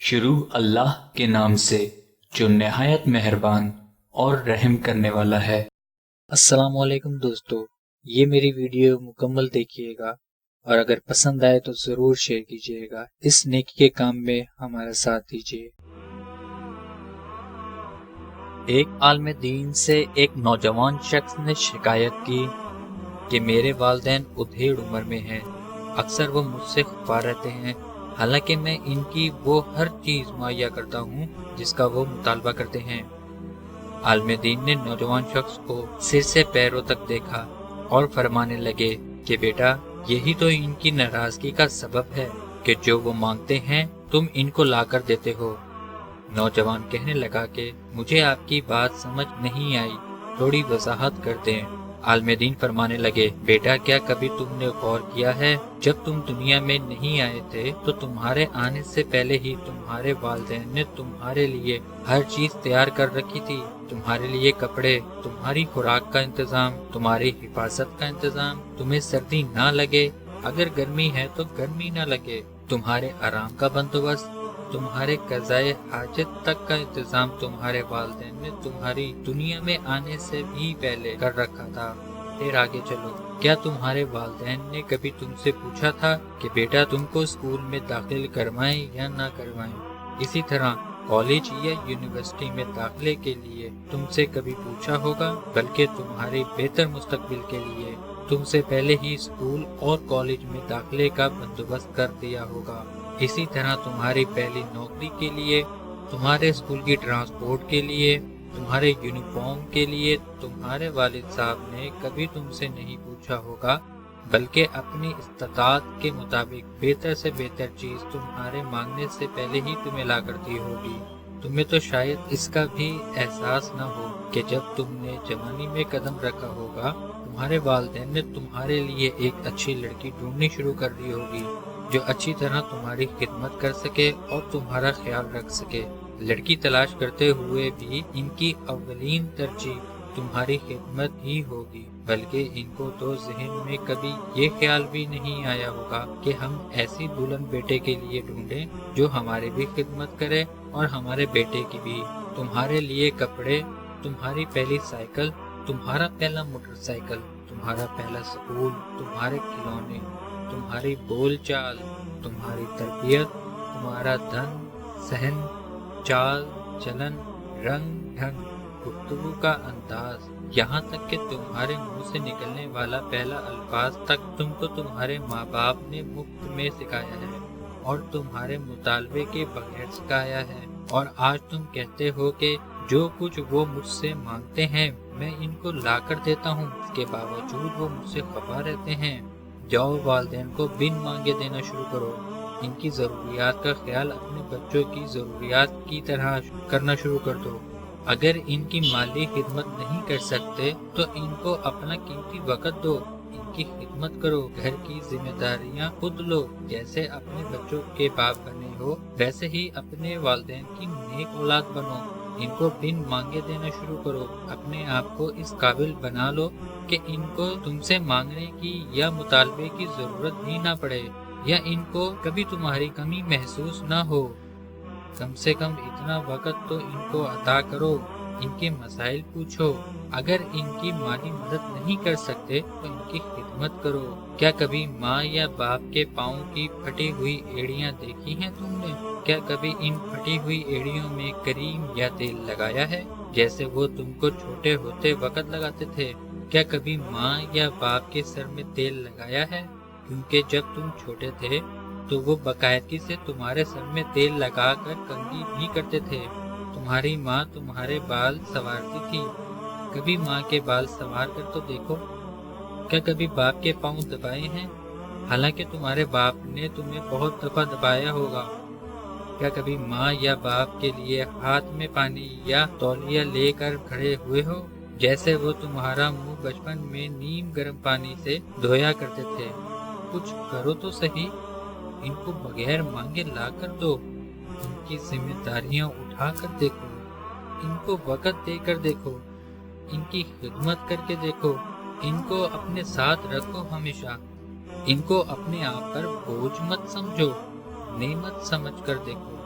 شروع اللہ کے نام سے جو نہایت مہربان اور رحم کرنے والا ہے۔ السلام علیکم دوستو، یہ میری ویڈیو مکمل دیکھیے گا اور اگر پسند آئے تو ضرور شیئر کیجیے گا۔ اس نیکی کے کام میں ہمارا ساتھ دیجیے۔ ایک عالم دین سے ایک نوجوان شخص نے شکایت کی کہ میرے والدین ادھیڑ عمر میں ہیں، اکثر وہ مجھ سے خفا رہتے ہیں، حالانکہ میں ان کی وہ ہر چیز مہیا کرتا ہوں جس کا وہ مطالبہ کرتے ہیں۔ عالم دین نے نوجوان شخص کو سر سے پیروں تک دیکھا اور فرمانے لگے کہ بیٹا، یہی تو ان کی ناراضگی کا سبب ہے کہ جو وہ مانگتے ہیں تم ان کو لا کر دیتے ہو۔ نوجوان کہنے لگا کہ مجھے آپ کی بات سمجھ نہیں آئی، تھوڑی وضاحت کر دیں۔ عالم دین فرمانے لگے، بیٹا کیا کبھی تم نے غور کیا ہے جب تم دنیا میں نہیں آئے تھے تو تمہارے آنے سے پہلے ہی تمہارے والدین نے تمہارے لیے ہر چیز تیار کر رکھی تھی، تمہارے لیے کپڑے، تمہاری خوراک کا انتظام، تمہاری حفاظت کا انتظام، تمہیں سردی نہ لگے، اگر گرمی ہے تو گرمی نہ لگے، تمہارے آرام کا بندوبست، تمہارے قضائے حاجت تک کا انتظام تمہارے والدین نے تمہاری دنیا میں آنے سے بھی پہلے کر رکھا تھا۔ پھر آگے چلو، کیا تمہارے والدین نے کبھی تم سے پوچھا تھا کہ بیٹا تم کو اسکول میں داخل کروائیں یا نہ کروائیں؟ اسی طرح کالج یا یونیورسٹی میں داخلے کے لیے تم سے کبھی پوچھا ہوگا، بلکہ تمہارے بہتر مستقبل کے لیے تم سے پہلے ہی اسکول اور کالج میں داخلے کا بندوبست کر دیا ہوگا۔ اسی طرح تمہاری پہلی نوکری کے لیے، تمہارے اسکول کی ٹرانسپورٹ کے لیے، تمہارے یونیفارم کے لیے تمہارے والد صاحب نے کبھی تم سے نہیں پوچھا ہوگا، بلکہ اپنی استطاعت کے مطابق بہتر سے بہتر چیز تمہارے مانگنے سے پہلے ہی تمہیں لا کر دی ہوگی۔ تمہیں تو شاید اس کا بھی احساس نہ ہو کہ جب تم نے جوانی میں قدم رکھا ہوگا تمہارے والدین نے تمہارے لیے ایک اچھی لڑکی ڈھونڈنی شروع کر دی ہوگی جو اچھی طرح تمہاری خدمت کر سکے اور تمہارا خیال رکھ سکے۔ لڑکی تلاش کرتے ہوئے بھی ان کی اولین ترجیح تمہاری خدمت ہی ہوگی، بلکہ ان کو تو ذہن میں کبھی یہ خیال بھی نہیں آیا ہوگا کہ ہم ایسی دلہن بیٹے کے لیے ڈھونڈیں جو ہماری بھی خدمت کرے اور ہمارے بیٹے کی بھی۔ تمہارے لیے کپڑے، تمہاری پہلی سائیکل، تمہارا پہلا موٹر سائیکل، تمہارا پہلا سکول، تمہارے کھلونے، تمہاری بول چال، تمہاری تربیت، تمہارا دھن، صحن، چال چلن، رنگ ڈھنگ، گفتگو کا انداز، یہاں تک کہ تمہارے منہ سے نکلنے والا پہلا الفاظ تک تم کو تمہارے ماں باپ نے مفت میں سکھایا ہے اور تمہارے مطالبے کے بغیر سکھایا ہے، اور آج تم کہتے ہو کہ جو کچھ وہ مجھ سے مانگتے ہیں میں ان کو لا کر دیتا ہوں، اس کے باوجود وہ مجھ سے خفا رہتے ہیں۔ جاؤ والدین کو بن مانگے دینا شروع کرو، ان کی ضروریات کا خیال اپنے بچوں کی ضروریات کی طرح کرنا شروع کر دو۔ اگر ان کی مالی خدمت نہیں کر سکتے تو ان کو اپنا قیمتی وقت دو، ان کی خدمت کرو، گھر کی ذمہ داریاں خود لو، جیسے اپنے بچوں کے باپ بنے ہو ویسے ہی اپنے والدین کی نیک اولاد بنو۔ ان کو بن مانگے دینا شروع کرو، اپنے آپ کو اس قابل بنا لو کہ ان کو تم سے مانگنے کی یا مطالبے کی ضرورت بھی نہ پڑے، یا ان کو کبھی تمہاری کمی محسوس نہ ہو۔ کم سے کم اتنا وقت تو ان کو عطا کرو، ان کے مسائل پوچھو۔ اگر ان کی مالی مدد نہیں کر سکتے تو ان کی خدمت کرو۔ کیا کبھی ماں یا باپ کے پاؤں کی پھٹی ہوئی ایڑیاں دیکھی ہیں تم نے؟ کیا کبھی ان پھٹی ہوئی ایڑیوں میں کریم یا تیل لگایا ہے جیسے وہ تم کو چھوٹے ہوتے وقت لگاتے تھے؟ کیا کبھی ماں یا باپ کے سر میں تیل لگایا ہے؟ کیونکہ جب تم چھوٹے تھے تو وہ باقاعدگی سے تمہارے سر میں تیل لگا کر کنگھی بھی کرتے تھے۔ تمہاری ماں تمہارے بال سنوارتی تھی، کبھی ماں کے بال سنوار کر تو دیکھو۔ کیا کبھی باپ کے پاؤں دبائے ہیں حالانکہ تمہارے باپ نے تمہیں بہت دفعہ دبایا ہوگا؟ کیا کبھی ماں یا باپ کے لیے ہاتھ میں پانی یا تولیہ لے کر کھڑے ہوئے ہو جیسے وہ تمہارا منہ بچپن میں نیم گرم پانی سے دھویا کرتے تھے؟ کچھ کرو تو صحیح، ان کو بغیر مانگے لا کر دو، ان کی ذمہ داریاں اٹھا کر دیکھو، ان کو وقت دے کر دیکھو، ان کی خدمت کر کے دیکھو، ان کو اپنے ساتھ رکھو ہمیشہ، ان کو اپنے آپ پر بوجھ مت سمجھو، نعمت سمجھ کر دیکھو۔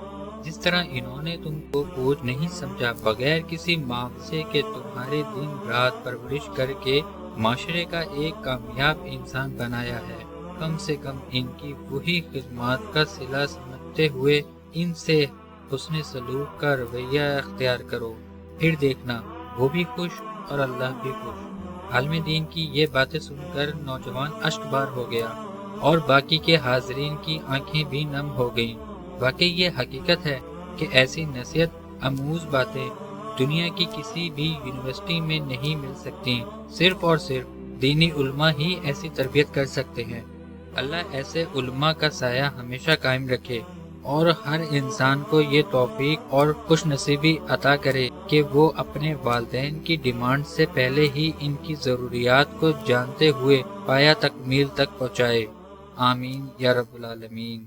جس طرح انہوں نے تم کو بوجھ نہیں سمجھا بغیر کسی معاوضے کے تمہارے دن رات پرورش کر کے معاشرے کا ایک کامیاب انسان بنایا ہے، کم سے کم ان کی وہی خدمات کا صلہ سمجھتے ہوئے ان سے حسن سلوک کا رویہ اختیار کرو، پھر دیکھنا وہ بھی خوش اور اللہ بھی خوش۔ عالم دین کی یہ باتیں سن کر نوجوان اشک بار ہو گیا اور باقی کے حاضرین کی آنکھیں بھی نم ہو گئیں۔ واقعی یہ حقیقت ہے کہ ایسی نصیحت آموز باتیں دنیا کی کسی بھی یونیورسٹی میں نہیں مل سکتی، صرف اور صرف دینی علماء ہی ایسی تربیت کر سکتے ہیں۔ اللہ ایسے علماء کا سایہ ہمیشہ قائم رکھے اور ہر انسان کو یہ توفیق اور خوش نصیبی عطا کرے کہ وہ اپنے والدین کی ڈیمانڈ سے پہلے ہی ان کی ضروریات کو جانتے ہوئے پایہ تکمیل تک پہنچائے۔ آمین یا رب العالمین۔